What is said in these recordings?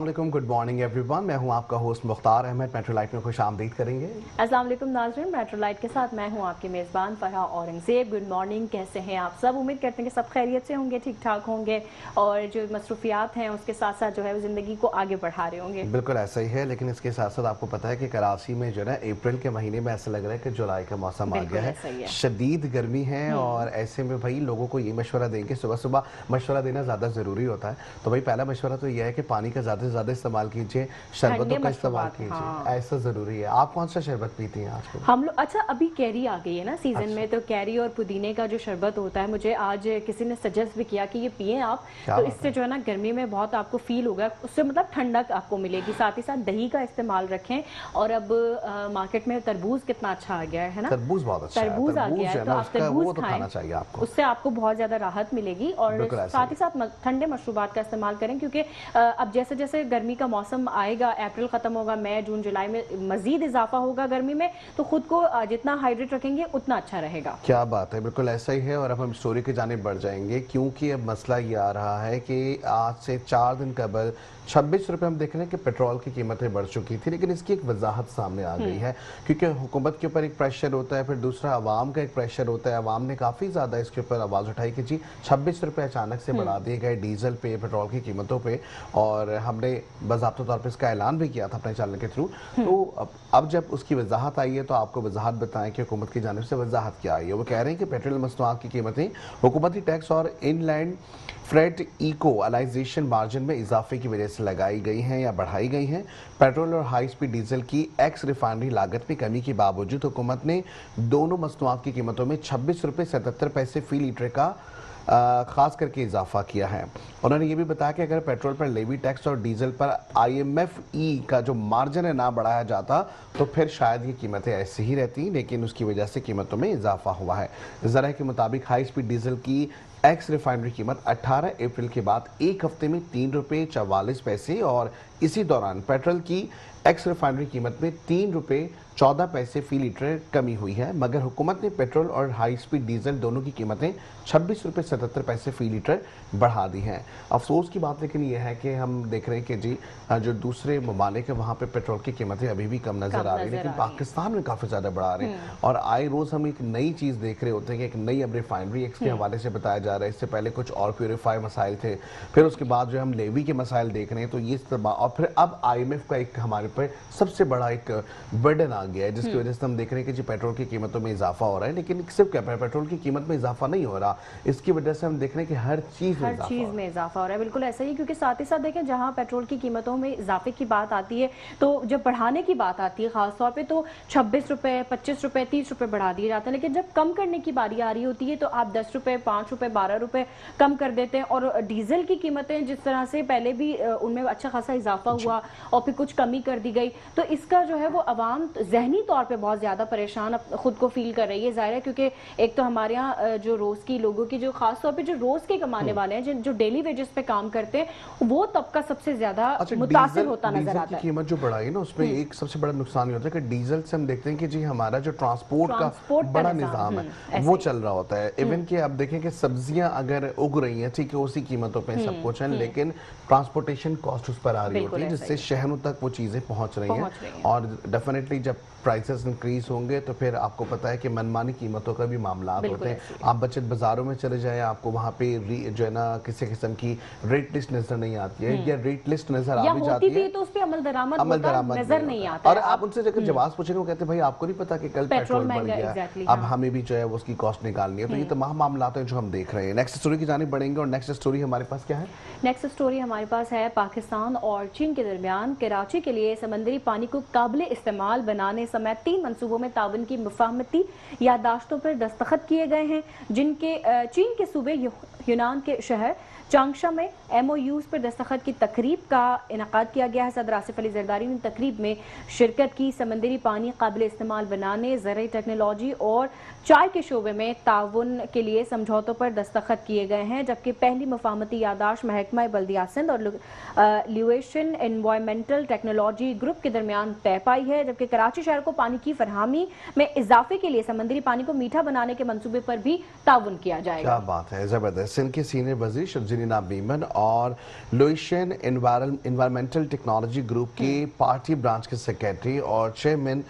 Good morning everyone. मैं हूं आपका होस्ट मुख्तार अहमद। मेट्रोलाइट में खुश आमदीद करेंगे। अस्सलाम वालेकुम नाज़रीन, मेट्रोलाइट के साथ मैं हूं आपकी मेज़बान फरहा औरंगज़ेब। गुड मॉर्निंग, कैसे हैं आप सब? उम्मीद करते हैं कि सब खैरियत से होंगे, ठीक ठाक होंगे और जो मसरूफियात हैं उसके साथ साथ जो है वो ज़िंदगी को आगे बढ़ा रहे होंगे। बिल्कुल ऐसा ही है, लेकिन इसके साथ साथ आपको पता है कि कराची में जो है अप्रैल के महीने में ऐसा लग रहा है कि जुलाई का मौसम आ गया है। शदीद गर्मी है और ऐसे में भाई लोगों को ये मशवरा देंगे, सुबह सुबह मशवरा देना ज़्यादा ज़रूरी होता है। तो भाई पहला मशवरा तो यह है कि पानी का ज़्यादा से ज़्यादा इस्तेमाल कीजिए, शरबतों का इस्तेमाल कीजिए, ऐसा जरूरी है। आप कौन सा शरबत पीती हैं आजकल? हम लोग अच्छा, अभी कैरी आ गई है ना सीजन में, तो कैरी और पुदीने का जो शरबत होता है, मुझे आज किसी ने सजेस्ट भी किया कि ये पिए आप, तो इससे जो है ना गर्मी में बहुत आपको फील होगा, उससे मतलब ठंडक आपको मिलेगी। साथ ही साथ दही का इस्तेमाल रखें। और अब मार्केट में तरबूज कितना अच्छा आ गया है ना, तरबूज बहुत अच्छा है, तरबूज आ गया है, तो आप तरबूज खाएं, उससे आपको बहुत ज्यादा राहत मिलेगी। और साथ ही साथ ठंडे मशरूबात का इस्तेमाल करें, क्योंकि अब जैसे जैसे गर्मी का मौसम आएगा, अप्रैल खत्म होगा, मई जून जुलाई में मजीद इजाफा होगा गर्मी में, तो खुद को जितना हाइड्रेट रखेंगे उतना अच्छा रहेगा। क्या बात है, बिल्कुल ऐसा ही है। और अब हम स्टोरी की जानिब बढ़ जाएंगे, क्योंकि अब मसला ये आ रहा है कि आज से 4 दिन कबल 26 रुपये हम देख रहे हैं कि पेट्रोल की कीमतें बढ़ चुकी थी, लेकिन इसकी एक वजाहत सामने आ गई है। क्योंकि हुकूमत के ऊपर एक प्रेशर होता है, फिर दूसरा अवाम का एक प्रेशर होता है। अवाम ने काफ़ी ज़्यादा इसके ऊपर आवाज़ उठाई कि जी 26 रुपये अचानक से बढ़ा दिए गए डीजल पे, पेट्रोल की कीमतों पे। और हमने बाज़ाब्ता तौर पर इसका ऐलान भी किया था अपने चैनल के थ्रू। तो अब जब उसकी वजाहत आई है तो आपको वजाहत बताएं कि हुकूमत की जानिब से वजाहत क्या आई है। वो कह रहे हैं कि पेट्रोल मसनूआत की कीमतें हुकूमती टैक्स और इनलैंड फ्रेट इकोलाइजेशन मार्जिन में इजाफे की वजह से लगाई गई हैं या बढ़ाई गई हैं। पेट्रोल और हाई स्पीड डीजल की एक्स रिफाइनरी लागत में कमी के बावजूद हुकूमत ने दोनों मसनूआत की कीमतों में 26 रुपये 77 पैसे फी लीटर का खास करके इजाफा किया है। उन्होंने ये भी बताया कि अगर पेट्रोल पर लेवी टैक्स और डीजल पर IMFE का जो मार्जिन है ना बढ़ाया जाता तो फिर शायद ये कीमतें ऐसी ही रहती, लेकिन उसकी वजह से कीमतों में इजाफा हुआ है। ज़रा के मुताबिक हाई स्पीड डीजल की एक्स रिफाइनरी कीमत 18 अप्रैल के बाद एक हफ्ते में 3 रुपये 44 पैसे और इसी दौरान पेट्रोल की एक्स रिफाइनरी कीमत में 3 रुपये 14 पैसे फी लीटर कमी हुई है। मगर हुकूमत ने पेट्रोल और हाई स्पीड डीजल दोनों की कीमतें 26 रुपये 77 पैसे फी लीटर बढ़ा दी हैं। अफसोस की बात लेकिन यह है कि हम देख रहे हैं कि जी जो दूसरे ममालिक है वहाँ पे पेट्रोल की कीमतें अभी भी कम नजर आ रही है, लेकिन पाकिस्तान में काफ़ी ज़्यादा बढ़ा रहे हैं। और आए रोज़ हम एक नई चीज़ देख रहे होते हैं कि एक नई अब रिफाइनरी एक्स के हवाले से बताया जा रहा है। इससे पहले कुछ और प्योरीफाई मसाइल थे, फिर उसके बाद जो हम लेवी के मसाइल देख रहे हैं, तो ये और फिर अब IMF का एक हमारे पर सबसे बड़ा एक बर्डन आ गया है, जिसकी वजह से हम देख रहे हैं कि जी पेट्रोल की कीमतों में इजाफा हो रहा है। लेकिन सिर्फ क्या पेट्रोल की कीमत में इजाफा नहीं हो रहा, इसकी वजह से हम देख रहे हैं कि हर चीज में इजाफा हो रहा है। बिल्कुल ऐसा ही, क्योंकि साथ ही साथ देखें जहां पेट्रोल की कीमतों में इजाफे की बात आती है, तो जब बढ़ाने की बात आती है खासतौर पे, तो 26 रुपए 25 रुपए 30 रुपए बढ़ा दिए जाते हैं। लेकिन जब कम करने की बारी आ रही होती है तो आप 10 रुपए 5 रुपए 12 रुपए कम कर देते हैं। और डीजल की कीमतें जिस तरह से पहले भी उनमें अच्छा खासा इजाफा हुआ और फिर कुछ कमी कर दी गई, तो इसका जो है वो अवाम जहनी तौर पे बहुत ज्यादा परेशान खुद को फील कर रही है। जाहिर है, क्योंकि एक तो हमारे यहाँ जो रोज की लोगों की जो खास तौर पे जो रोज के कमाने वाले हैं, जो डेली वेजेस पे काम करते हैं, वो तबका सबसे ज्यादा मुतासिर होता नजर आता है। कीमत जो बढ़ाई ना, उसमें एक सबसे बड़ा नुकसान ये होता है कि डीजल से हम देखते हैं कि जी हमारा जो ट्रांसपोर्ट का बड़ा निजाम है वो चल रहा होता है। इवन कि आप देखें कि सब्जियां अगर उग रही हैं, ठीक है, उसी कीमतों पे सब कुछ है, लेकिन ट्रांसपोर्टेशन कॉस्ट उस पर आ रही होती है, जिससे शहरों तक वो चीजें पहुंच रही हैं। और डेफिनेटली जब प्राइसेस इंक्रीज होंगे तो फिर आपको पता है कि मनमानी कीमतों का भी मामला होते हैं। आप बचत बाजारों में चले जाएं, आपको वहाँ पे जो है ना किसी किस्म की रेट लिस्ट नजर नहीं आती है, या रेट लिस्ट नजर आ भी जाती है तो उस पे अमल दरामद नजर नहीं आता। और आप उनसे जब जवाब पूछेंगे वो कहते हैं भाई आपको नहीं पता कि कल पेट्रोल बढ़ गया, अब हमें भी जो है उसकी कॉस्ट निकालनी है। तो ये तमाम मामला हैं जो हम देख रहे हैं। नेक्स्ट स्टोरी की जानिब बढ़ेंगे और नेक्स्ट स्टोरी हमारे पास क्या है? नेक्स्ट स्टोरी हमारे पास है पाकिस्तान और चीन के दरमियान कराची के लिए समंदरी पानी को काबिल इस्तेमाल बनाने समेत 3 मंसूबों में ताउन की मुफाहमती यादाश्तों पर दस्तखत किए गए हैं, जिनके चीन के सूबे यूनान के शहर चांगशा में MOUs पर दस्तखत की तकरीब का इनकाद किया गया है। सदर आसिफ अली जरदारी ने तकरीब में शिरकत की। समंदरी पानी काबिल इस्तेमाल बनाने, ज़राई टेक्नोलॉजी और चाय के शोबे में ताउन के लिए समझौतों पर दस्तखत किए गए हैं, जबकि पहली मुफाहमती यादाश्त महकमा बल्दियात सिंध और ल्यूएशन एनवायरमेंटल टेक्नोलॉजी ग्रुप के दरमियान तय पाई है। जबकि कराची शहर को पानी की फरहमी में इजाफे के लिए समंदरी पानी को मीठा बनाने के मंसूबे पर भी ताउन किया जाएगा। क्या बात है, जबरदस्त। सिंध के सीनियर वजीर शर्जील इनाम मीमन और लोइशन एनवायरमेंटल टेक्नोलॉजी ग्रुप के पार्टी ब्रांच के सेक्रेटरी और चेयरमैन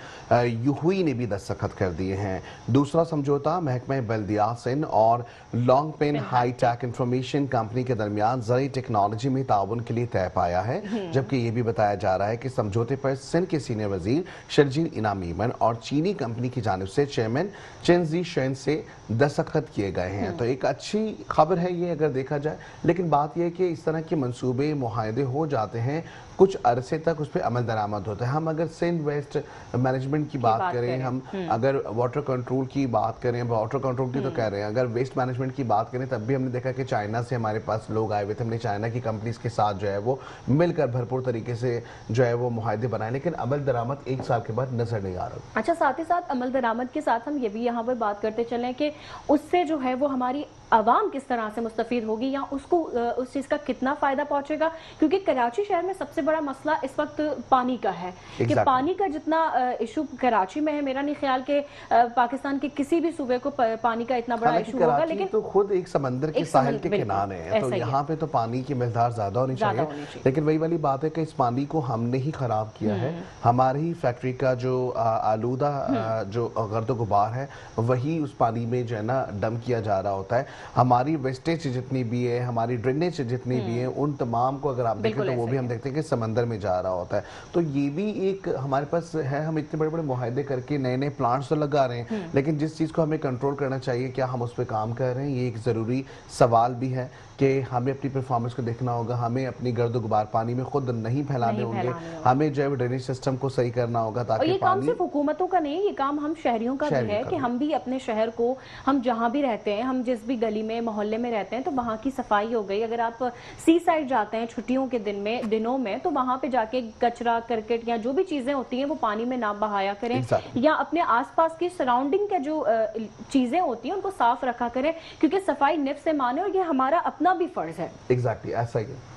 यूहुई ने भी दस्तखत कर दिए हैं। दूसरा समझौता महकमा बल्दियात सिंध और long pen high tech information company के दरमियान ज़राई टेक्नोलॉजी में ताउन के लिए तय पाया है, जबकि ये भी बताया जा रहा है कि समझौते पर सिंध के सीनियर वजीर शर्जील इनाम मीमन और चीनी कंपनी की जानिब से चेयरमैन चेंजी शेन से दस्तखत किए गए हैं। तो एक अच्छी खबर है ये अगर देखा जाए, लेकिन बात यह है कि इस तरह के मंसूबे मुआहदे हो जाते हैं, कुछ अरसे तक उस पर अमल दरामद होता है। हम अगर सिंध वेस्ट मैनेजमेंट की बात करें, हम अगर वाटर कंट्रोल की बात करें, वाटर कंट्रोल की तो कह रहे हैं, अगर वेस्ट मैनेजमेंट की बात करें तब भी हमने देखा कि चाइना से हमारे पास लोग आए हुए थे, हमने चाइना की कंपनीज के साथ जो है वो मिलकर भरपूर तरीके से जो है वो मुआहदे बनाए, लेकिन अमल दरामद 1 साल के बाद नजर नहीं आ रहा। अच्छा, साथ ही साथ अमल दरामद के साथ हम ये भी यहाँ पर बात करते चलें कि उससे जो है वो हमारी आवाम किस तरह से मुस्तफीद होगी या उसको उस चीज़ का कितना फ़ायदा पहुंचेगा, क्योंकि कराची शहर में सबसे बड़ा मसला इस वक्त पानी का है कि पानी का जितना इशू कराची में है, मेरा नहीं ख्याल कि पाकिस्तान के किसी भी सूबे को पानी का इतना बड़ा इशू होगा, लेकिन तो खुद एक समंदर के साहिल के किनारे है, तो यहाँ पे तो पानी की मिकदार ज़्यादा होनी चाहिए, लेकिन वही वाली बात है कि इस पानी को हमने ही ख़राब किया है। हमारी ही फैक्ट्री का जो आलूदा जो गर्द गुबार है वही उस पानी में जो है ना डंप किया जा रहा होता है। हमारी वेस्टेज जितनी भी है, हमारी ड्रेनेज जितनी भी है, उन तमाम को अगर आप देखें तो वो भी हम देखते हैं कि समंदर में जा रहा होता है। तो ये भी एक हमारे पास है, हम इतने बड़े बड़े मुआहदे करके नए नए प्लांट्स तो लगा रहे हैं, लेकिन जिस चीज़ को हमें कंट्रोल करना चाहिए, क्या हम उस पर काम कर रहे हैं, ये एक ज़रूरी सवाल भी है कि हमें अपनी परफॉर्मेंस को देखना होगा। हमें अपनी गर्द गुबार पानी में खुद नहीं फैलाने होंगे, हमें जो है ड्रेनेज सिस्टम को सही करना होगा ताकि ये काम सिर्फ हुकूमतों का नहीं, ये काम हम शहरियों का भी है कि हम भी अपने शहर को, हम जहाँ भी रहते हैं, हम जिस भी गली में मोहल्ले में रहते हैं, तो वहाँ की सफाई हो गई। अगर आप सी साइड जाते हैं छुट्टियों के दिनों में तो वहाँ पे जाके कचरा करकट या जो भी चीजें होती हैं वो पानी में ना बहाया करें, या अपने आसपास की सराउंडिंग के जो चीजें होती हैं उनको साफ रखा करें, क्योंकि सफाई निफ्स से माने और ये हमारा अपना भी फर्ज है। एग्जैक्टली ऐसा ही है।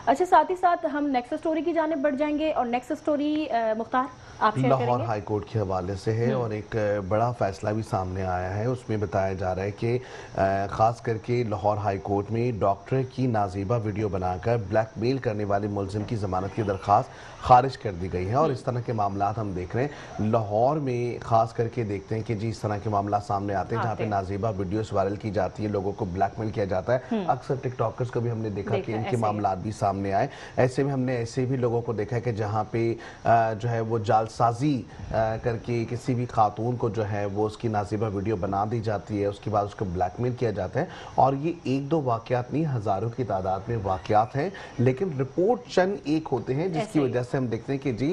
अच्छा, साथ ही साथ हम नेक्स्ट स्टोरी की जानिब बढ़ जाएंगे और नेक्स्ट स्टोरी मुख्तार आप शेयर करेंगे। लाहौर हाई कोर्ट के हवाले से है और एक बड़ा फैसला भी सामने आया है। उसमें बताया जा रहा है कि खास करके लाहौर हाई कोर्ट में डॉक्टर की नाजीबा वीडियो बनाकर ब्लैकमेल करने वाले मुलजिम की जमानत की दरख्वास्त खारिज कर दी गई है। और इस तरह के मामला हम देख रहे हैं लाहौर में, खास करके देखते हैं कि जी इस तरह के मामला सामने आते हैं जहाँ पे नाजीबा वीडियोस वायरल की जाती है, लोगों को ब्लैकमेल किया जाता है। अक्सर टिकटॉकर्स को भी हमने देखा कि इनके मामला भी सामने आए। ऐसे में हमने ऐसे भी लोगों को देखा है कि जहाँ पे जो है वो जालसाजी करके किसी भी खातून को जो है वो उसकी नाजीबा वीडियो बना दी जाती है, उसके बाद उसको ब्लैकमेल किया जाता है। और ये 1-2 वाकयात नहीं, हज़ारों की तादाद में वाकयात हैं, लेकिन रिपोर्ट चंद एक होते हैं जिसकी वजह से हम देखते हैं कि जी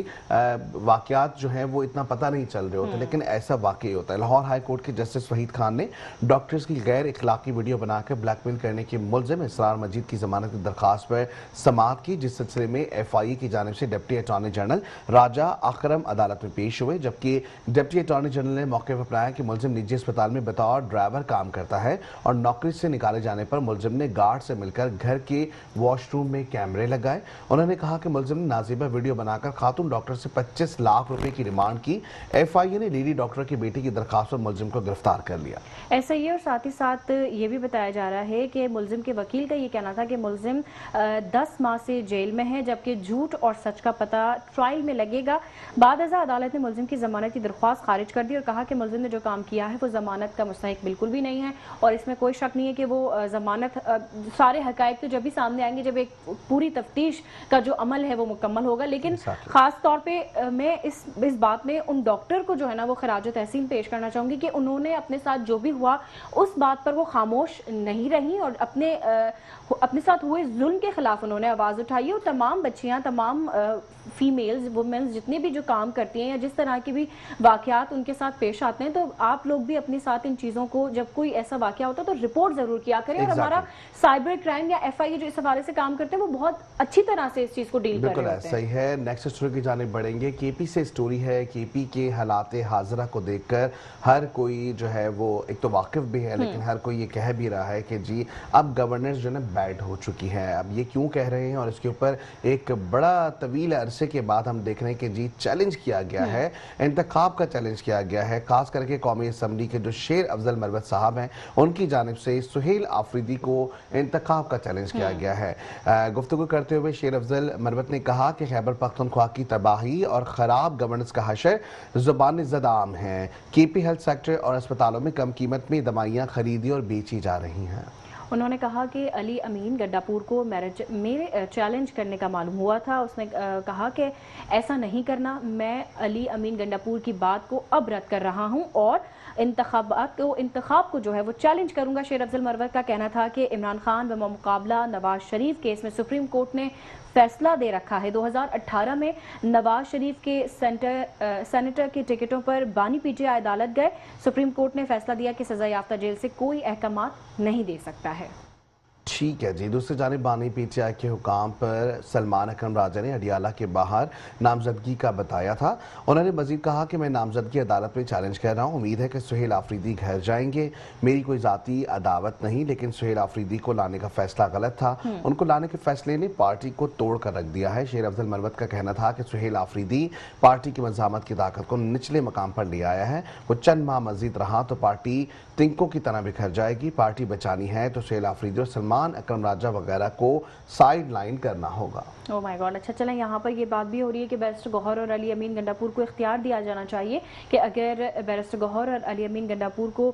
वाकयात जो है वो इतना पता नहीं चल रहे होते, लेकिन ऐसा वाकई होता है। लाहौर हाई कोर्ट के जस्टिस वहीद खान ने डॉक्टर्स की गैर इखलाकी वीडियो बनाकर ब्लैकमेल करने के मुलजिम इसरार मजीद की जमानत की दरखास्त पर समाअत की, जिस सिलसिले में FIA की जानिब से डिप्टी अटॉर्नी जनरल राजा अकरम अदालत में पेश हुए, जबकि डिप्टी अटॉर्नी जनरल ने मौके पर बताया कि मुलजिम निजी अस्पताल में बतौर ड्राइवर काम करता है और नौकरी से निकाले जाने पर मुलजिम ने गार्ड से मिलकर घर के वॉशरूम में कैमरे लगाए। उन्होंने कहा कि मुलजिम ने नाजीबा वीडियो बनाकर खातून डॉक्टर से 25 लाख रुपए की रिमांड की। FIA ने लेडी डॉक्टर की बेटी की दरखास्त पर मुलजिम को गिरफ्तार कर लिया। ऐसा ही है, और साथ ही साथ ये भी बताया जा रहा है कि मुलजिम के वकील का ये कहना था कि मुलजिम 10 माह से जेल में है, जबकि झूठ और सच का पता ट्रायल में लगेगा। बाद अदालत ने मुलजिम की जमानत की दरख्वास्त खारिज कर दी और कहा कि मुलजिम ने जो काम किया है वो जमानत का मुस्तहिक बिल्कुल भी नहीं है और इसमें कोई शक नहीं है कि वो जमानत, सारे हकायक तो जब भी सामने आएंगे जब एक पूरी तफ्तीश का जो अमल है वो मुकम्मल होगा। लेकिन खास तौर पे मैं इस बात में उन डॉक्टर को जो है ना वो खराज तहसीन पेश करना चाहूंगी कि उन्होंने अपने साथ जो भी हुआ उस बात पर वो खामोश नहीं रही और अपने साथ हुए जुल्म के खिलाफ उन्होंने आवाज उठाई। और तमाम बच्चियां, तमाम फीमेल्स, वुमेन्स जितने भी जो काम करती हैं या जिस तरह के भी वाकयात उनके साथ पेश आते हैं, तो आप लोग भी अपने साथ इन चीजों को, जब कोई ऐसा वाकया होता है तो रिपोर्ट जरूर किया करें। और हमारा साइबर क्राइम या FIA जो इस हवाले से काम करते हैं वो बहुत अच्छी तरह से इस चीज को डील कर रहे होते हैं। बिल्कुल ऐसा ही है। नेक्स्ट स्टोरी की जानिब बढ़ेंगे। KP से स्टोरी है। KP के हालात हाजिरा को देखकर हर कोई जो है वो एक तो वाकिफ भी है, लेकिन हर कोई ये कह भी रहा है कि जी अब गवर्नर जो है बैड हो चुकी है। अब ये क्यों कह रहे हैं और इसके ऊपर एक बड़ा तवील अरसे के बाद हम देख रहे हैं कि जी चैलेंज किया गया है, इंतखाब का चैलेंज किया गया है, खास करके कौमी असम्बली के जो शेर अफजल मरवत साहब हैं उनकी जानिब से सुहेल आफरीदी को इंतखाब का चैलेंज किया गया है। गुफ्तगू करते हुए शेर अफजल मरवत ने कहा कि खैबर पख्तूनख्वा की तबाही और ख़राब गवर्नेंस का हशर ज़ुबान ज़दाम है। केपी हेल्थ सेक्टर और अस्पतालों में कम कीमत में दवाइयाँ खरीदी और बेची जा रही हैं। उन्होंने कहा कि अली अमीन गंडापुर को मेरे चैलेंज करने का मालूम हुआ था। उसने कहा कि ऐसा नहीं करना, मैं अली अमीन गंडापुर की बात को अब रद्द कर रहा हूं और इंतखाब को जो है वो चैलेंज करूंगा। शेर अफजल मरवत का कहना था कि इमरान खान व मुकाबला नवाज शरीफ केस में सुप्रीम कोर्ट ने फैसला दे रखा है। 2018 में नवाज शरीफ के सेनेटर के टिकटों पर बानी पीटीआई अदालत गए। सुप्रीम कोर्ट ने फैसला दिया कि सजा याफ्ता जेल से कोई अहकामात नहीं दे सकता है। ठीक है जी। दूसरी जानिब बानी पीटीआई के हुकाम पर सलमान अकरम राजा ने अडियाला के बाहर नामजदगी का बताया था। उन्होंने मजीद कहा कि मैं नामजदगी अदालत में चैलेंज कर रहा हूँ। उम्मीद है कि सुहेल आफरीदी घर जाएंगे। मेरी कोई जाती अदावत नहीं, लेकिन सुहेल आफरीदी को लाने का फैसला गलत था। उनको लाने के फैसले ने पार्टी को तोड़ कर रख दिया है। शेर अफजल मरवत का कहना था कि सुहेल आफरीदी पार्टी की मज़ामत की ताकत को निचले मकाम पर ले आया है। वो चंद माह मजीद रहा तो पार्टी तिंकों की तरह बिखर जाएगी। पार्टी बचानी है तो सुहेल आफरीदी और सलमान अकरम राजा वगैरह को साइड लाइन करना होगा। Oh my God. अच्छा चलें, यहाँ पर ये बात भी हो रही है कि बैरिस्टर गौहर और अली अमीन गंडापुर को इख्तियार दिया जाना चाहिए कि अगर बैरिस्टर गौहर और अली अमीन गंडापुर को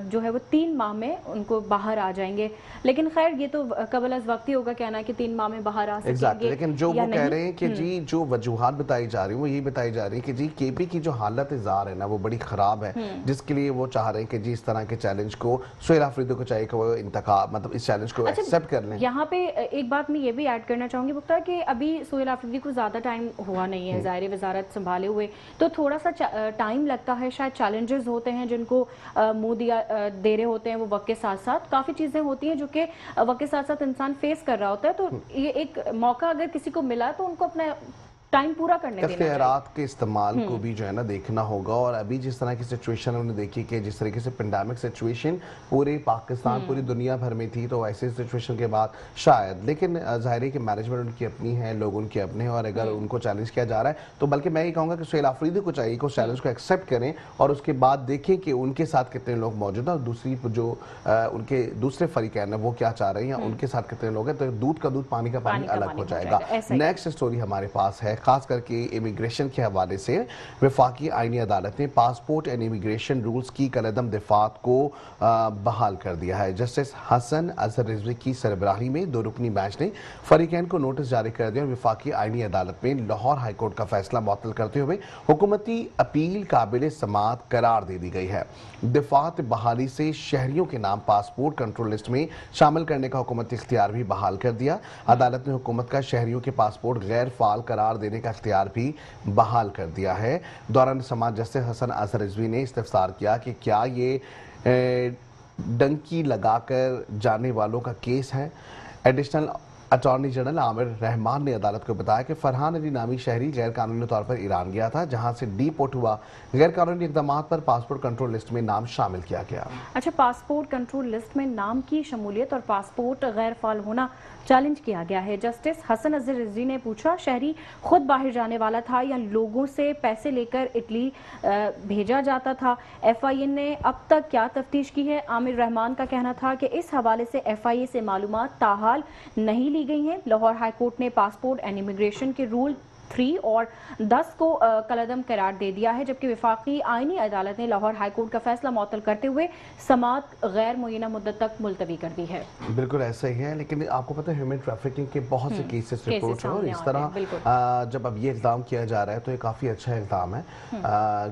जो है वो 3 माह में उनको बाहर आ जाएंगे। लेकिन खैर ये तो कबल अज वक्त ही होगा कहना कि 3 माह में बाहर आ सकेंगे। लेकिन जो वो कह रहे हैं कि जी जो वजूहात बताई जा रही है वो यही बताई जा रही है कि जी केपी की जो हालत जार है ना वो बड़ी खराब है, जिसके लिए वो चाह रहे हैं कि जी इस तरह के चैलेंज को सुहेल आफरीदी को चाहिए कि वो इंतखाब मतलब इस चैलेंज को एक्सेप्ट कर लें। यहाँ पे एक बात मैं ये भी ऐड करना चाहूंगी मुख्तार कि अभी सुहेल आफरीदी को ज़्यादा टाइम हुआ नहीं है ज़ाहिर वजारत संभाले हुए, तो थोड़ा सा टाइम लगता है। शायद चैलेंजेस होते हैं जिनको मुंह दे रहे होते हैं वो वक्त के साथ साथ। काफ़ी चीज़ें होती हैं जो कि वक्त के साथ साथ इंसान फेस कर रहा होता है। तो ये एक मौका अगर किसी को मिला तो उनको अपना टाइम पूरा करने देना चाहिए। रात के इस्तेमाल को भी जो है ना देखना होगा। और अभी जिस तरह की सिचुएशन हमने देखी कि जिस तरीके से पेंडेमिक सिचुएशन पूरे पाकिस्तान पूरी दुनिया भर में थी, तो ऐसे सिचुएशन के बाद शायद, लेकिन जाहिर है कि मैनेजमेंट उनकी अपनी है, लोग उनके अपने हैं, और अगर उनको चैलेंज किया जा रहा है तो बल्कि मैं ये कहूँगा कि सुहेल आफरीदी को चाहिए कि उस चैलेंज को एक्सेप्ट करें और उसके बाद देखें कि उनके साथ कितने लोग मौजूद हैं और दूसरी जो उनके दूसरे फरीकैन है वो क्या चाह रहे हैं या उनके साथ कितने लोग हैं। तो दूध का दूध पानी का पानी अलग हो जाएगा। नेक्स्ट स्टोरी हमारे पास है खास करके इमिग्रेशन के हवाले से। वफाकी आईनी अदालत ने पासपोर्ट एंड इमिग्रेशन रूल्स की कलअदम दिफात को बहाल कर दिया है। जस्टिस हसन अजहर रिजवी की सरबराही में 2 रुकनी बेंच ने फरीकैन को नोटिस जारी कर दिया और वफाकी आईनी अदालत में लाहौर हाईकोर्ट का फैसला मुअत्तल करते हुए हुकूमती अपील काबिल समाअत करार दे दी गई है। दिफात बहाली से शहरियों के नाम पासपोर्ट कंट्रोल लिस्ट में शामिल करने का हुकूमती इख्तियार भी बहाल कर दिया। अदालत ने हुकूमत का शहरियों के पासपोर्ट गैर फाल करार देने का इख्तियार भी बहाल कर दिया है। दौरान समाअत जस्टिस हसन अजहर रिजवी ने इस्तफसार किया कि क्या ये डंकी लगाकर जाने वालों का केस है। Additional attorney general Aamir Rahman ने अदालत को बताया कि फरहान अली नामी शहरी गैर कानूनी तौर पर ईरान गया था, जहां से डीपोर्ट हुआ। गैर कानूनी इकदाम पर पासपोर्ट कंट्रोल लिस्ट में नाम शामिल किया गया। अच्छा, पासपोर्ट कंट्रोल लिस्ट में नाम की शमूलियत और पासपोर्ट गैर फाल होना चैलेंज किया गया है। जस्टिस हसन अजहर रिजवी ने पूछा, शहरी खुद बाहर जाने वाला था या लोगों से पैसे लेकर इटली भेजा जाता था? FIA ने अब तक क्या तफ्तीश की है? आमिर रहमान का कहना था कि इस हवाले से FIA से मालूमात ताहाल नहीं ली गई हैं। लाहौर हाईकोर्ट ने पासपोर्ट एंड इमिग्रेशन के रूल 3 और 10 को कलअदम करार दे दिया है, जबकि वफाकी आईनी अदालत ने लाहौर हाईकोर्ट का फैसला मुअत्तल करते हुए समाअत गैर मुय्यना मुद्दत तक मुलतवी कर दी है। बिल्कुल ऐसा ही है, लेकिन आपको पता है ह्यूमन ट्रैफिकिंग के बहुत से केसेस रिपोर्ट हैं और इस तरह जब अब ये इक़दाम किया जा रहा है तो ये काफ़ी अच्छा इक़दाम है,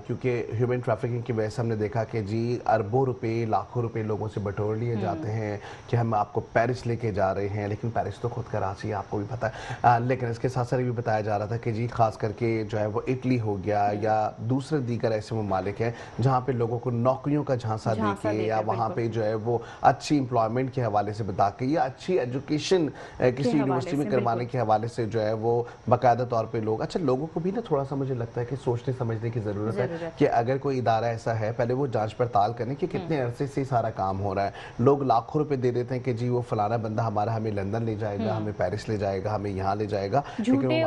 क्योंकि ह्यूमन ट्रैफिकिंग की वजह से हमने देखा कि जी अरबों रुपए लाखों रुपए लोगों से बटोर लिए जाते हैं कि हम आपको पेरिस लेके जा रहे हैं, लेकिन पेरिस तो खुद कराची है, आपको भी पता है। लेकिन इसके साथ साथ ये भी बताया जा रहा था कि जी खास करके जो है वो इटली हो गया या दूसरे दीगर ऐसे ममालिक हैं जहाँ पे लोगों को नौकरियों का झांसा देके या वहाँ पे जो है वो अच्छी एम्प्लॉयमेंट के हवाले से बता के या अच्छी एजुकेशन किसी यूनिवर्सिटी में करवाने के हवाले से जो है वो बाकायदा तौर पे लोग, अच्छा लोगों को भी ना थोड़ा सा मुझे लगता है कि सोचने समझने की ज़रूरत है कि अगर कोई इदारा ऐसा है पहले वो जांच पड़ताल करें कि कितने अरसे से सारा काम हो रहा है। लोग लाखों रुपए दे देते हैं कि जी वो फलाना बंदा हमारा हमें लंदन ले जाएगा, हमें पेरिस ले जाएगा, हमें यहाँ ले जाएगा। झूठे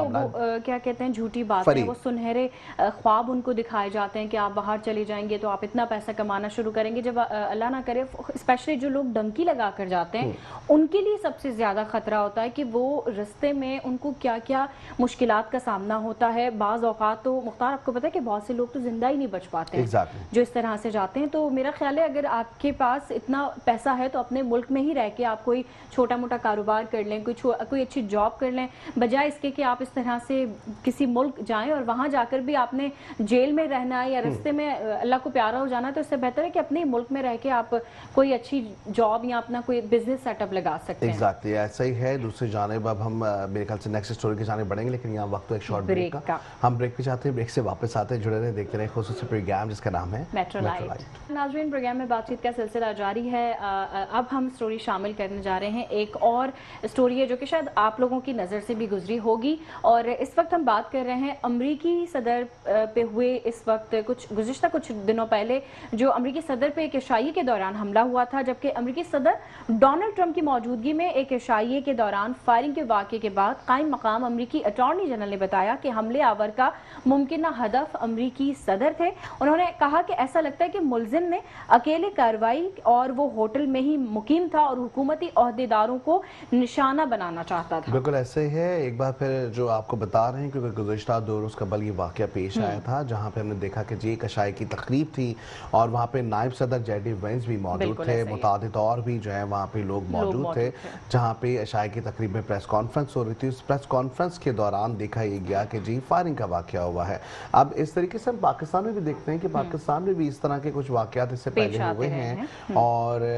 क्या कहते हैं, झूठी बातें, वो सुनहरे ख्वाब उनको दिखाए जाते हैं कि आप बाहर चले जाएंगे तो आप इतना पैसा कमाना शुरू करेंगे। जब अल्लाह ना करे स्पेशली जो लोग डंकी लगा कर जाते हैं उनके लिए सबसे ज्यादा खतरा होता है कि वो रास्ते में उनको क्या क्या मुश्किलात का सामना होता है। बाज़ औकात तो मुख्तार आपको पता है कि बहुत से लोग तो जिंदा ही नहीं बच पाते हैं जो इस तरह से जाते हैं। तो मेरा ख्याल है अगर आपके पास इतना पैसा है तो अपने मुल्क में ही रह के आप कोई छोटा मोटा कारोबार कर लें, कोई अच्छी जॉब कर लें, बजाय इसके कि आप इस तरह से किसी मुल्क जाएं और वहां जाकर भी आपने जेल में रहना है या रास्ते में अल्लाह को प्यारा हो जाना है। तो इससे बेहतर है कि अपने मुल्क में रह के आप कोई अच्छी जॉब या अपना कोई बिजनेस सेटअप लगा सकते हैं। एग्जैक्टली ऐसा ही है। दूसरी जानिब अब हम मेरे ख्याल से नेक्स्ट स्टोरी की जाने बढ़ेंगे, लेकिन यहाँ वक्त तो एक शॉर्ट ब्रेक का। हम ब्रेक पे जाते हैं, ब्रेक से वापस आते हैं, जुड़े रहे, देखते रहे खुसूसी प्रोग्राम जिसका नाम है मेट्रो लाइट। नाज़रीन, प्रोग्राम में बातचीत का सिलसिला जारी है। अब हम स्टोरी शामिल करने जा रहे हैं। एक और स्टोरी है जो कि शायद आप लोगों की नज़र से भी गुजरी होगी और इस वक्त हम बात कर रहे हैं अमरीकी सदर पे हुए इस वक्त गुज़िश्ता कुछ दिनों पहले जो अमरीकी सदर पे एक इशाइये के दौरान हमला हुआ था, जबकि अमरीकी सदर डोनाल्ड ट्रंप की मौजूदगी में एक इशाइये के दौरान फायरिंग के वाक़े के बाद कायम मकाम अमरीकी अटॉर्नी जनरल ने बताया कि हमले आवर का मुमकिन हदफ अमरीकी सदर थे। उन्होंने कहा कि ऐसा लगता है कि मुलजिम ने अकेले कार्रवाई और वो होटल में ही मुकीम था और हुकूमती ओहदेदारों को निशाना बनाना चाहता था। बिल्कुल ऐसे ही है। एक बार फिर जो आपको बता रहे हैं क्योंकि गुज़िश्ता 2 रोज़ कबल ये वाक़या पेश आया था जहाँ पे हमने देखा कि जी एक इशाई की तकरीब थी और वहाँ पे नायब सदर जेडी वेंस भी मौजूद थे, मुतादिद और भी जो है वहाँ पे लोग मौजूद थे जहाँ पे इशाई की तकरीब में प्रेस कॉन्फ्रेंस हो रही थी। उस प्रेस कॉन्फ्रेंस के दौरान देखा ये गया कि जी फायरिंग का वाक़या हुआ है। अब इस तरीके से हम पाकिस्तान में भी देखते हैं कि पाकिस्तान में भी इस तरह के कुछ वाक़यात इससे पहले हुए हैं और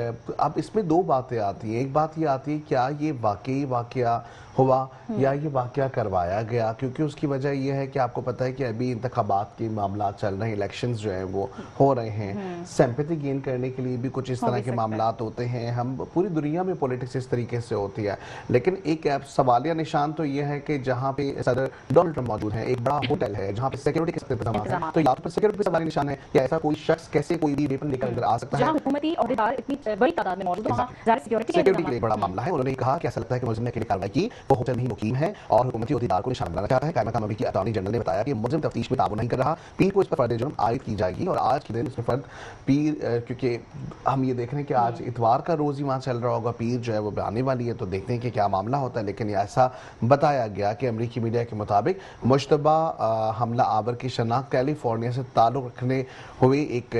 अब इसमें 2 बातें आती हैं। एक बात ये आती है क्या ये वाकई वाक़या हुआ या ये वाक़या करवाया गया, क्योंकि उसकी वजह यह है कि आपको पता है कि अभी इंतखाबात के मामला चल रहे हैं, इलेक्शंस जो हैं वो हो रहे हैं, सिंपैथी गेन करने के लिए भी कुछ इस तरह के मामलात होते हैं। हम पूरी दुनिया में पॉलिटिक्स इस तरीके से होती है, लेकिन एक सवालिया निशान तो ये है कि जहाँ पे सदर डोनाल्ड ट्रंप मौजूद है, एक बड़ा होटल है जहाँ पे सिक्योरिटी के इंतजाम है, तो या तो सिक्योरिटी पे सवालिया निशान है या ऐसा कोई शख्स कैसे कोई भी वेपन लेकर अंदर आ सकता है। हुकूमती ओहदेदार इतनी बड़ी तादाद में मौजूद हैं, सिक्योरिटी के लिए बड़ा मामला है। उन्होंने कहा कि ऐसा लगता है कि मुलजिम ने अकेले कार्रवाई की, वो होटल में ही मुकीम है और हुकूमती ओहदेदार को निशाना बनाना चाहता है। कायम मकाम अमरीकी अटॉर्नी जनरल ने बताया कि मुलजिम तफ्तीश में ताबून नहीं कर रहा, पीर को इस पर फर्द जुर्म आयद की जाएगी और आज के दिन इसमें फर्द पीर, क्योंकि हम ये देख रहे हैं कि आज इतवार का रोज ही वहाँ चल रहा होगा, पीर जो है वो आने वाली है, तो देखते हैं कि क्या मामला होता है। लेकिन ऐसा बताया गया कि अमरीकी मीडिया के मुताबिक मुश्तबा हमला आवर की शनाख्त कैलिफोर्निया से ताल्लुक़ रखने हुए एक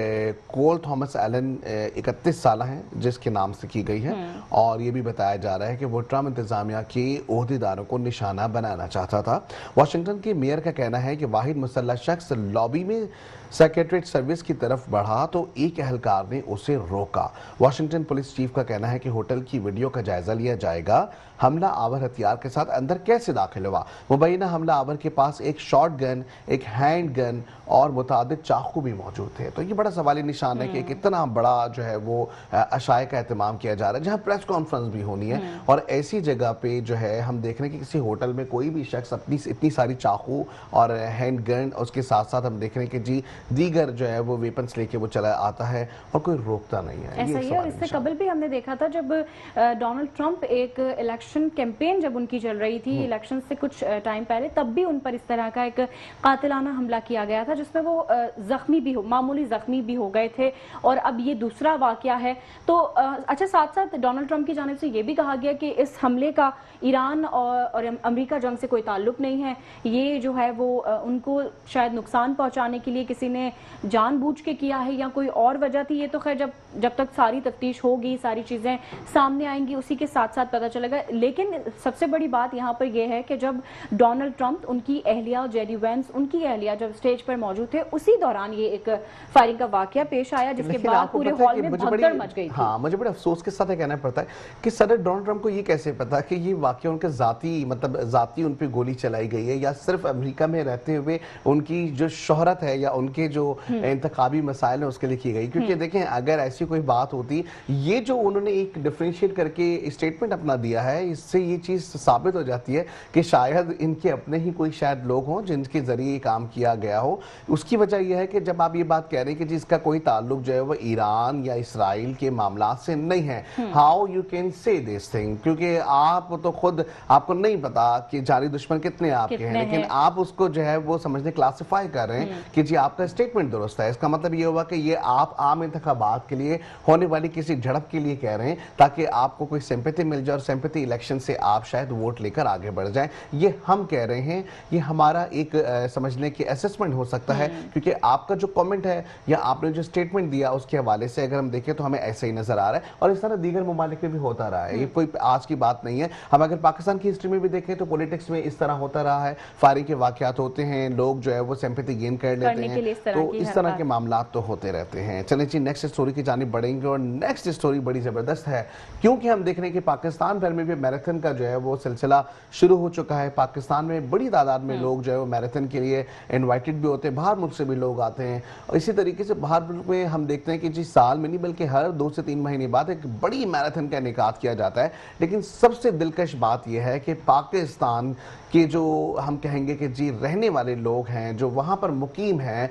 कोल थॉमस एलन 31 साल हैं जिसके नाम से की गई है और ये भी बताया जा रहा है कि वो ट्रम्प इंतजामिया के ओहदेदारों को निशाना बनाना चाहता था। वाशिंगटन के मेयर का कहना है कि वाहिद मुसल्लह शख्स लॉबी में सेक्रेटरीट सर्विस की तरफ बढ़ा तो एक एहलकार ने उसे रोका। वाशिंगटन पुलिस चीफ का कहना है कि होटल की वीडियो का जायजा लिया जाएगा। हमला आवर हथियार के साथ अंदर कैसे दाखिल हुआ? मुबैना हमला आवर के पास एक शॉट गन, एक हैंड गन और मुतादिद चाकू भी मौजूद थे। तो ये बड़ा सवाली निशान है कि कितना बड़ा जो है वो अशाए का एहतमाम किया जा रहा है जहाँ प्रेस कॉन्फ्रेंस भी होनी है और ऐसी जगह पे जो है हम देख रहे हैं कि किसी होटल में कोई भी शख्स अपनी इतनी सारी चाकू और हैंड गन, उसके साथ साथ हम देख रहे हैं कि जी दीगर जो है वो वेपन्स लेके वो चला आता है और कोई रोकता नहीं है। ऐसा ही है। और इससे कबल भी हमने देखा था जब डोनाल्ड ट्रंप एक इलेक्शन कैंपेन जब उनकी चल रही थी इलेक्शन से कुछ टाइम पहले, तब भी उन पर इस तरह का एक कातिलाना हमला किया गया था जिसमें वो मामूली जख्मी भी हो गए थे और अब ये दूसरा वाकया है। तो अच्छा, साथ साथ डोनाल्ड ट्रंप की जानिब से ये भी कहा गया कि इस हमले का ईरान और अमेरिका जंग से कोई ताल्लुक नहीं है, ये जो है वो उनको शायद नुकसान पहुंचाने के लिए किसी ने जानबूझ के किया है या कोई और वजह थी। ये तो खैर जब तक सारी तफ्तीश होगी, सारी चीजें सामने आएंगी, उसी के साथ साथ पता चलेगा। लेकिन सबसे बड़ी बात यहाँ पर यह है कि जब डोनाल्ड ट्रंप, उनकी अहलिया जेडी वेंस, उनकी अहलिया जब स्टेज पर मौजूद थे, उसी दौरान ये एक फायरिंग का वाकया पेश आया, जिसके बाद पूरे हॉल में भगदड़ मच गई थी। हाँ, मुझे बड़े अफसोस के साथ ये कहना पड़ता है कि सदर डोनाल्ड ट्रंप को ये कैसे पता कि ये वाकया उनके जाती उन पे गोली चलाई गई है, या सिर्फ अमेरिका में रहते हुए उनकी जो शोहरत है या उनके जो इंतखाबी मसाइल है उसके लिए की गई। क्योंकि देखें, अगर ऐसी कोई बात होती, ये जो उन्होंने एक डिफरेंशिएट करके स्टेटमेंट अपना दिया है, इससे ये चीज साबित हो जाती है कि शायद इनके अपने ही कोई शायद लोग हों जिनके जरिए काम किया गया हो। उसकी वजह यह है कि जब आप ये बात कह रहे हैं कि जिसका कोई ताल्लुक जो है वो ईरान या इसराइल के मामला से नहीं है, how you can say this thing, क्योंकि आप तो खुद आपको नहीं पता कि जारी दुश्मन कितने आपके हैं, लेकिन आप उसको जो है वो समझने क्लासिफाई कर रहे हैं कि जी आपका स्टेटमेंट दुरुस्त है। इसका मतलब ये हुआ कि ये आप आम इंतखाबात के लिए होने वाली किसी झड़प के लिए कह रहे हैं ताकि आपको कोई सिंपैथी मिल जाए और सिंपैथी इलेक्शन से आप शायद वोट लेकर आगे बढ़ जाएं। ये हम कह रहे हैं, ये हमारा एक समझने की असेसमेंट हो सकता है, क्योंकि आपका जो कमेंट है या आपने जो स्टेटमेंट दिया उसके हवाले से अगर हम देखें तो हमें ऐसे ही नजर आ रहा है, और इस तरह दीगर ममालिक में भी होता रहा है। ये कोई आज की बात नहीं है। हम अगर पाकिस्तान की हिस्ट्री में भी देखें तो पॉलिटिक्स में इस तरह होता रहा है, फायरिंग के वाकयात होते हैं, लोग जो है वो सिंपैथी गेन कर लेते हैं, तो इस तरह के मामला तो होते रहते हैं। चलें जी, नेक्स्ट स्टोरी की जानिब बढ़ेंगे, और नेक्स्ट स्टोरी बड़ी जबरदस्त है, क्योंकि हम देख रहे हैं कि पाकिस्तान भर में भी मैराथन का जो है वो सिलसिला शुरू हो चुका है। पाकिस्तान में बड़ी तादाद में लोग जो है वो मैराथन के लिए इनवाइटेड भी होते हैं, बाहर मुल्क से भी लोग आते हैं, और इसी तरीके से बाहर मुल्क में हम देखते हैं कि जी साल में नहीं बल्कि हर 2 से 3 महीने बाद एक बड़ी मैराथन का इनेकाद किया जाता है। लेकिन सबसे दिलकश बात यह है कि पाकिस्तान के जो हम कहेंगे कि जी रहने वाले लोग हैं, जो वहाँ पर मुकीम हैं,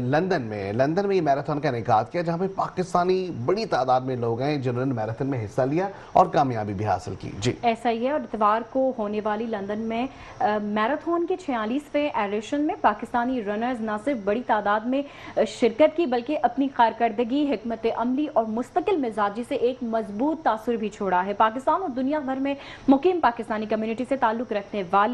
लंदन में ये मैराथन का इनेकाद किया, जहाँ पे पाकिस्तानी बड़ी तादाद में लोग हैं जिन्होंने मैराथन में हिस्सा लिया और कामयाबी भी हासिल की। जी ऐसा ही है, और इतवार को होने वाली लंदन में मैराथन के 46वें एडिशन में पाकिस्तानी रनर्स न सिर्फ बड़ी तादाद में शिरकत की, बल्कि अपनी कारकर्दगी, हिकमत अमली और मुस्तकिल मिजाजी से एक मजबूत तासुर भी छोड़ा है। पाकिस्तान और दुनिया भर में मुकीम पाकिस्तानी कम्युनिटी से ताल्लुक रखने वाले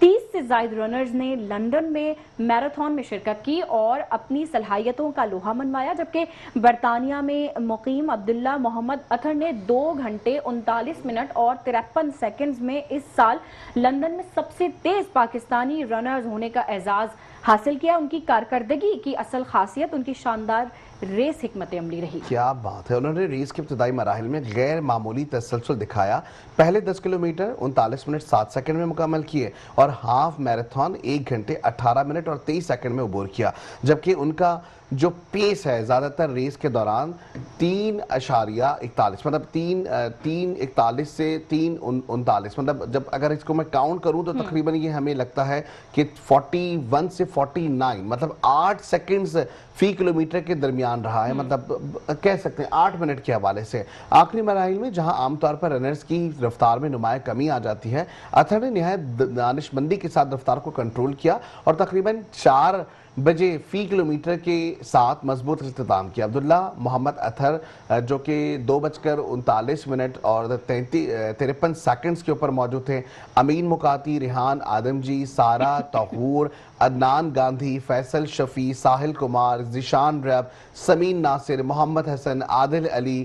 30 से ज्यादा रनर्स ने लंदन में मैराथन में शिरकत की और अपनी सलाहियतों का लोहा मनवाया, जबकि बरतानिया में मुकीम अब्दुल्ला मोहम्मद अतर ने 2 घंटे 39 मिनट और 53 सेकंड्स में इस साल लंदन में सबसे तेज पाकिस्तानी रनर्स होने का एजाज हासिल किया। उनकी कारकर्दगी की असल खासियत उनकी शानदार रेस हिकमत अमली रही। क्या बात है, उन्होंने रेस के इब्तिदाई मराहिल में गैर मामूली तसलसल दिखाया। पहले 10 किलोमीटर 39 मिनट 7 सेकंड में मुकम्मल किए और हाफ मैराथन 1 घंटे 18 मिनट और 23 सेकंड में अबूर किया, जबकि उनका जो पेस है ज्यादातर रेस के दौरान 3.41 मतलब 3:41 से 3:39, मतलब जब अगर इसको मैं काउंट करूं तो तकरीबन ये हमें लगता है कि 41 से 49 मतलब 8 सेकंड्स फी किलोमीटर के दरमियान रहा है, मतलब कह सकते हैं 8 मिनट के हवाले से। आखिरी मराहिल में जहां आमतौर पर रनर्स की रफ्तार में नुमाया कमी आ जाती है, अतर ने निहायत दानिशमंदी के साथ रफ्तार को कंट्रोल किया और तकरीबन 4 बजे फी किलोमीटर के साथ मजबूत इख्तिताम किया। अब्दुल्ला मोहम्मद अतर जो कि 2:39 मिनट और 53 सेकंड्स के ऊपर मौजूद थे। अमीन मुकाती, रिहान आदमजी, सारा तहूर, अदनान गांधी, फैसल शफी, साहिल कुमार, जिशान रब, समीन नासिर, मोहम्मद हसन, आदिल अली,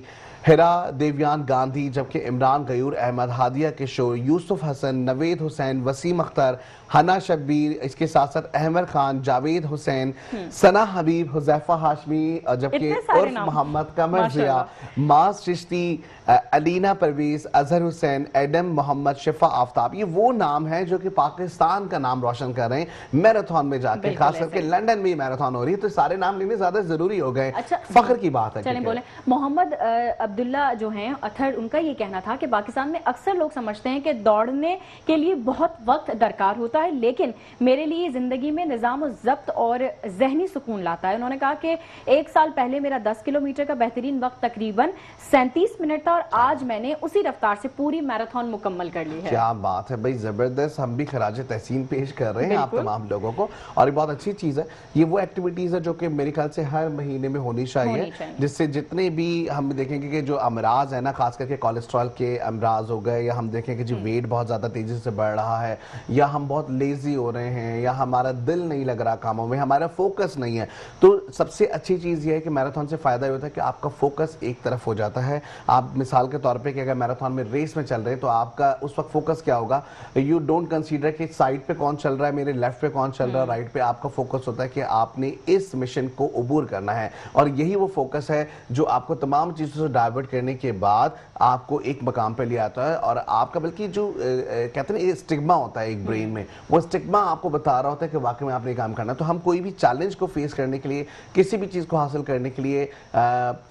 हिरा देवयान गांधी, जबकि इमरान गयूर, अहमद हादिया किशोर, यूसुफ हसन, नवेद हुसैन, वसीम अख्तर, हना शब्बीर, इसके साथ साथ अहमद खान, जावेद हुसैन, सना हबीब, हुजैफा हाशमी, जबकि उर्फ मोहम्मद कमर जिया, मास चिश्ती, अलीना परवेज, अजहर हुसैन, एडम मोहम्मद, शिफा आफ्ताब, ये वो नाम है जो कि पाकिस्तान का नाम रोशन कर रहे हैं मैराथन में जाके, खास करके लंदन में मैराथन हो रही है, तो सारे नाम लेने ज्यादा जरूरी हो गए। अच्छा, फख्र की बात है। चलें बोले, मोहम्मद अब्दुल्ला जो हैं अतर, उनका ये कहना था कि पाकिस्तान में अक्सर लोग समझते हैं कि दौड़ने के लिए बहुत वक्त दरकार होता है, लेकिन मेरे लिए जिंदगी में निजाम ज़ब्त और जहनी सुकून लाता है। उन्होंने कहा कि 1 साल पहले मेरा 10 किलोमीटर का बेहतरीन वक्त तकरीबन 37 मिनट था और आज मैंने उसी रफ्तार से पूरी मैराथन मुकम्मल कर ली है। क्या बात है भाई, जबरदस्त। हम भी खराज तहसीन पेश कर रहे हैं आप तमाम लोगों को, और ये बहुत अच्छी चीज है। ये वो एक्टिविटीज है जो कि मेरे ख्याल से हर महीने में होनी चाहिए, जिससे जितने भी हम देखेंगे कि के जो अमराज है ना, खास करके कोलेस्ट्रॉल के अमराज हो गए, या हम देखें कि जी वेट बहुत ज़्यादा तेज़ी से बढ़ रहा है, या हम बहुत लेज़ी हो रहे हैं, या हमारा दिल नहीं लग रहा कामों में, हमारा फोकस नहीं है, तो सबसे अच्छी चीज़ ये है कि मैराथन से फ़ायदा ये होता है कि आपका फोकस एक तरफ हो जाता है। आप मिसाल के तौर पे कि अगर मैराथन में रेस में चल रहे हैं तो आपका उस वक्त फोकस क्या होगा, यू डोंट कंसीडर कि साइड पे कौन चल रहा है, मेरे लेफ्ट पे कौन चल रहा है, राइट पे। आपका फोकस होता है कि आपने इस मिशन को अबूर करना है, और यही वो फोकस है जो आपको तमाम चीज़ों से डाइवर्ट करने के बाद आपको एक मकाम पे ले आता है। और आपका बल्कि जो कहते हैं स्टिग्मा होता है एक ब्रेन में, वो स्टिग्मा आपको बता रहा होता है कि वाकई में आपने काम करना है। तो हम कोई भी चैलेंज को फेस करने के लिए, किसी भी चीज़ को हासिल करने के लिए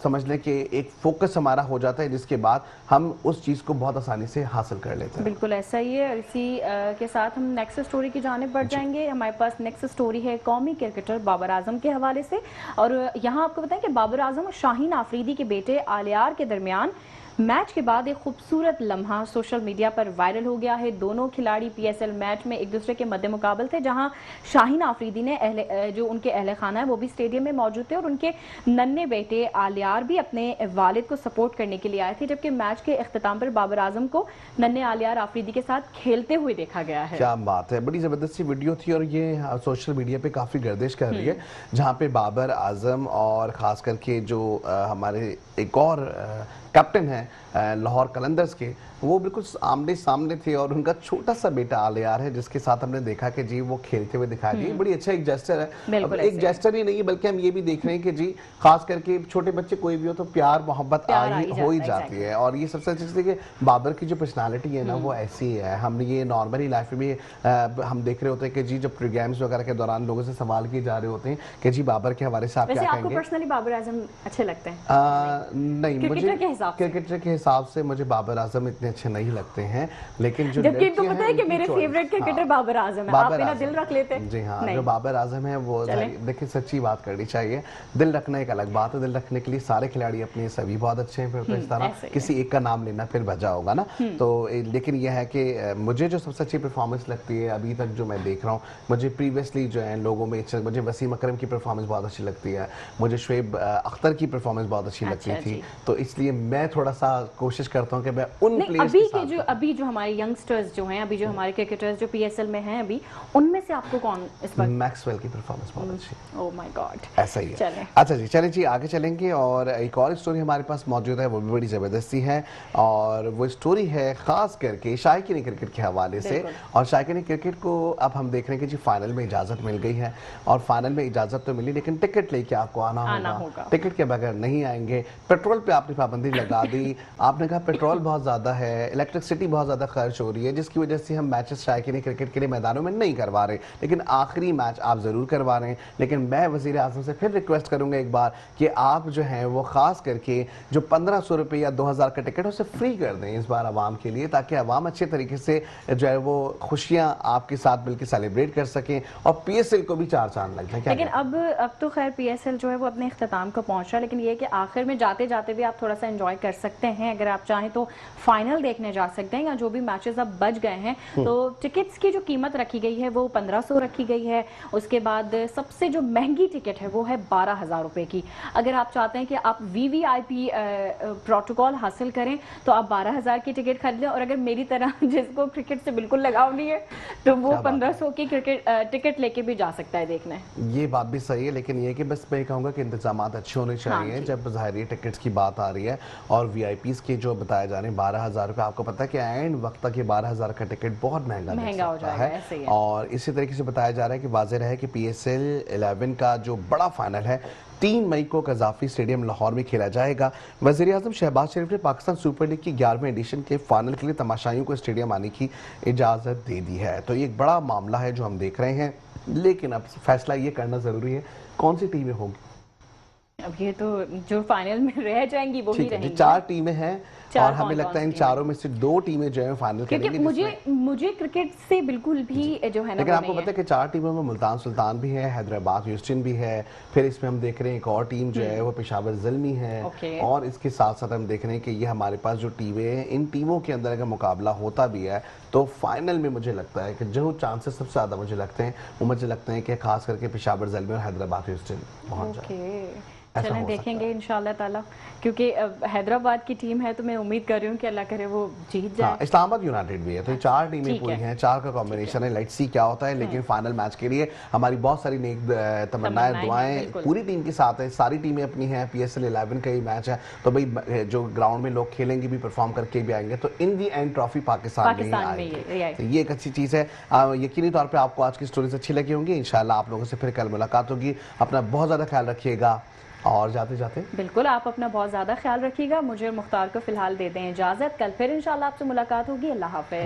समझ लें कि एक फोकस हमारा हो जाता है, जिसके बाद हम उस चीज़ को बहुत आसानी से हासिल कर लेते हैं। बिल्कुल ऐसा ही है। और इसी के साथ हम नेक्स्ट स्टोरी की जानिब बढ़ जाएंगे। हमारे पास नेक्स्ट स्टोरी है कौमी क्रिकेटर बाबर आजम के हवाले से। और यहाँ आपको बताएं कि बाबर आजम और शाहीन आफरीदी के बेटे आलियार के दरमियान मैच के बाद एक खूबसूरत लम्हा सोशल मीडिया पर वायरल हो गया है। दोनों खिलाड़ी पीएसएल मैच में एक दूसरे के मद्दे मुकाबल थे, जहां शाहीन आफरीदी ने जो उनके अहले खाना है वो भी स्टेडियम में मौजूद थे, और उनके नन्हे बेटे आलियार भी अपने वालिद को सपोर्ट करने के लिए आए थे। जबकि मैच के इख्तिताम पर बाबर आजम को नन्हे आलियार आफरीदी के साथ खेलते हुए देखा गया है। क्या बात है, बड़ी जबरदस्त सी वीडियो थी, और ये सोशल मीडिया पे काफी गर्दिश कर रही है, जहाँ पे बाबर आजम और खास करके जो हमारे एक और कैप्टन है लाहौर कलंदर्स के, वो बिल्कुल आमने सामने थे, और उनका छोटा सा बेटा आलियार है जिसके साथ हमने देखा कि जी वो खेलते हुए दिखा दिए। बड़ी अच्छा एक जेस्टर है। अब एक जेस्टर ही नहीं है, बल्कि हम ये भी देख रहे हैं कि जी खास करके छोटे बच्चे कोई भी हो तो प्यार मोहब्बत हो ही जाती है। और ये सबसे अच्छी चीज़ है कि बाबर की जो पर्सनालिटी है ना वो ऐसी है। हम ये नॉर्मली लाइफ में भी हम देख रहे होते हैं कि जी जब प्रोग्राम्स वगैरह के दौरान लोगों से सवाल किए जा रहे होते हैं कि जी बाबर के हवाले से आप क्या कहेंगे। पर्सनली बाबर आजम अच्छे लगते हैं? नहीं, मुझे क्रिकेटर के हिसाब से मुझे बाबर आजम इतने अच्छे नहीं लगते हैं, लेकिन जो जबकि इनको पता है कि मेरे फेवरेट क्रिकेटर बाबर आजम है। आप मेरा दिल रख लेते हैं। जी हाँ, जो बाबर आजम है वो देखिए सच्ची बात करनी चाहिए, दिल रखना एक अलग बात है। दिल रखने के लिए सारे खिलाड़ी अपने सभी बहुत अच्छे हैं, फिर तो इस तरह किसी एक का नाम लेना फिर बजा होगा ना। तो लेकिन यह है कि मुझे जो सबसे अच्छी परफॉर्मेंस लगती है अभी तक जो मैं देख रहा हूँ, मुझे प्रीवियसली जो है लोगों में मुझे वसीम अकरम की परफॉर्मेंस बहुत अच्छी लगती है, मुझे शुएब अख्तर की परफॉर्मेंस बहुत अच्छी लगती थी। तो इसलिए मैं थोड़ा सा कोशिश करता हूँ कि मैं उन प्लेयर्स अभी जो हमारे यंगस्टर्स जो हैं, अभी जो हमारे क्रिकेटर्स जो पीएसएल में हैं अभी, उनमें से आपको कौन इस बार? मैक्सवेल की परफॉर्मेंस बहुत अच्छी है। ओह माय गॉड, ऐसा ही है। अच्छा जी, चलें जी आगे चलेंगे, और एक और स्टोरी हमारे पास मौजूद है, वो भी बड़ी ज़बरदस्ती है, और वो स्टोरी है खास करके शायकीन क्रिकेट के हवाले से। और शायकीन क्रिकेट को अब हम देख रहे हैं कि जी फाइनल में इजाज़त मिल गई है, और फाइनल में इजाज़त तो मिली लेकिन टिकट लेके आपको आना होगा। टिकट के बगैर नहीं आएंगे। पेट्रोल पे आपने पाबंदी लगा दी, आपने कहा पेट्रोल बहुत ज़्यादा है, इलेक्ट्रिसिटी बहुत ज़्यादा खर्च हो रही है, जिसकी वजह से हम मैचेस शायकीन क्रिकेट के लिए मैदानों में नहीं करवा रहे, लेकिन आखिरी मैच आप ज़रूर करवा रहे हैं। लेकिन मैं वज़ीर आज़म से फिर रिक्वेस्ट करूँगा एक बार कि आप जो है वो ख़ास करके जो 1500 रुपये या 2000 का टिकट उसे फ्री कर दें इस बार आवाम के लिए, ताकि आवाम अच्छे तरीके से जो है वो खुशियाँ आपके साथ मिलकर सेलिब्रेट कर सकें, और पीएसएल को भी चार चांद लग जाए। लेकिन अब तो खैर पीएसएल जो है वो अपने इख्तिताम को पहुँच रहा है, लेकिन ये कि आखिर में जाते जाते भी आप थोड़ा सा एंजॉय कर सकते हैं। अगर आप चाहें तो फाइनल देखने जा सकते हैं, या जो भी मैचेस अब बच गए हैं। तो टिकट्स की जो कीमत रखी गई है वो 1500 रखी गई है। उसके बाद सबसे जो महंगी टिकट है वो है 12,000 रुपए की। अगर आप चाहते हैं कि आप वीवीआईपी प्रोटोकॉल हासिल करें तो आप 12,000 की टिकट खरीद लें, और अगर मेरी तरह जिसको क्रिकेट से बिल्कुल लगाव नहीं है तो वो 1500 की क्रिकेट टिकट लेके भी जा सकता है देखने। ये बात भी सही है, लेकिन ये कि बस मैं कहूँगा कि इंतजाम अच्छे होने चाहिए जब ज़ाहिर टिकट्स की बात आ रही है। और वीआईपीज़ के जो बताए जा रहे हैं 12,000 रुपये, आपको पता है कि एंड वक्त तक ये 12,000 का टिकट बहुत महंगा हो जाएगा है। और इसी तरीके से बताया जा रहा है कि वाज़ेह है कि पीएसएल 11 का जो बड़ा फाइनल है 3 मई को कज़ाफ़ी स्टेडियम लाहौर में खेला जाएगा। वज़ीर आज़म शहबाज शरीफ ने पाकिस्तान सुपर लीग की 11वें एडिशन के फाइनल के लिए तमाशाइयों को स्टेडियम आने की इजाज़त दे दी है। तो ये एक बड़ा मामला है जो हम देख रहे हैं, लेकिन अब फैसला ये करना ज़रूरी है कौन सी टीमें होंगी। अब ये तो जो फाइनल में रह जाएंगी वो ही रहेंगी। 4 टीमें हैं, और हमें लगता है इन चारों में से 2 टीमें जो है फाइनल क्योंकि करेंगी। मुझे क्रिकेट से बिल्कुल भी जो है ना, लेकिन आपको पता है कि 4 टीमों में मुल्तान सुल्तान भी है, हैदराबाद ह्यूस्टन भी है, फिर इसमें हम देख रहे हैं एक और टीम जो है वो पेशावर ज़ल्मी है, और इसके साथ साथ हम देख रहे हैं कि ये हमारे पास जो टीमें हैं, इन टीमों के अंदर अगर मुकाबला होता भी है तो फाइनल में मुझे लगता है कि जो चांसेस सबसे ज़्यादा मुझे लगते हैं वो मुझे लगते हैं कि खास करके पेशावर ज़ल्मी और हैदराबाद ह्यूस्टन पहुंच जाए। चलें देखेंगे इंशाल्लाह ताला, क्योंकि हैदराबाद की टीम है तो मैं उम्मीद कर रही हूँ कि अल्लाह करे वो जीत जाए। हाँ, इस्लामाबाद यूनाइटेड भी है, तो ये 4 टीमें पूरी हैं, 4 का कॉम्बिनेशन है। लेट्स सी क्या होता है, लेकिन फाइनल मैच के लिए हमारी बहुत सारी नेक तमन्नाएं दुआएं पूरी टीम के साथ है। सारी टीमें अपनी हैं, PSL 11 का ही मैच है, तो भाई जो ग्राउंड में लोग खेलेंगे भी, परफॉर्म करके भी आएंगे, तो इन दी एंड ट्रॉफी पाकिस्तान में ही आएगी। तो ये एक अच्छी चीज़ है। यकीनी तौर पर आपको आज की स्टोरीज अच्छी लगी होंगी। इंशाल्लाह आप लोगों से फिर कल मुलाकात होगी। अपना बहुत ज़्यादा ख्याल रखिएगा, और जाते जाते बिल्कुल आप अपना बहुत ज़्यादा ख्याल रखिएगा। मुझे मुख्तार को फिलहाल दे दें इजाज़त, कल फिर इंशाल्लाह आपसे मुलाकात होगी। अल्लाह हाफ़िज़।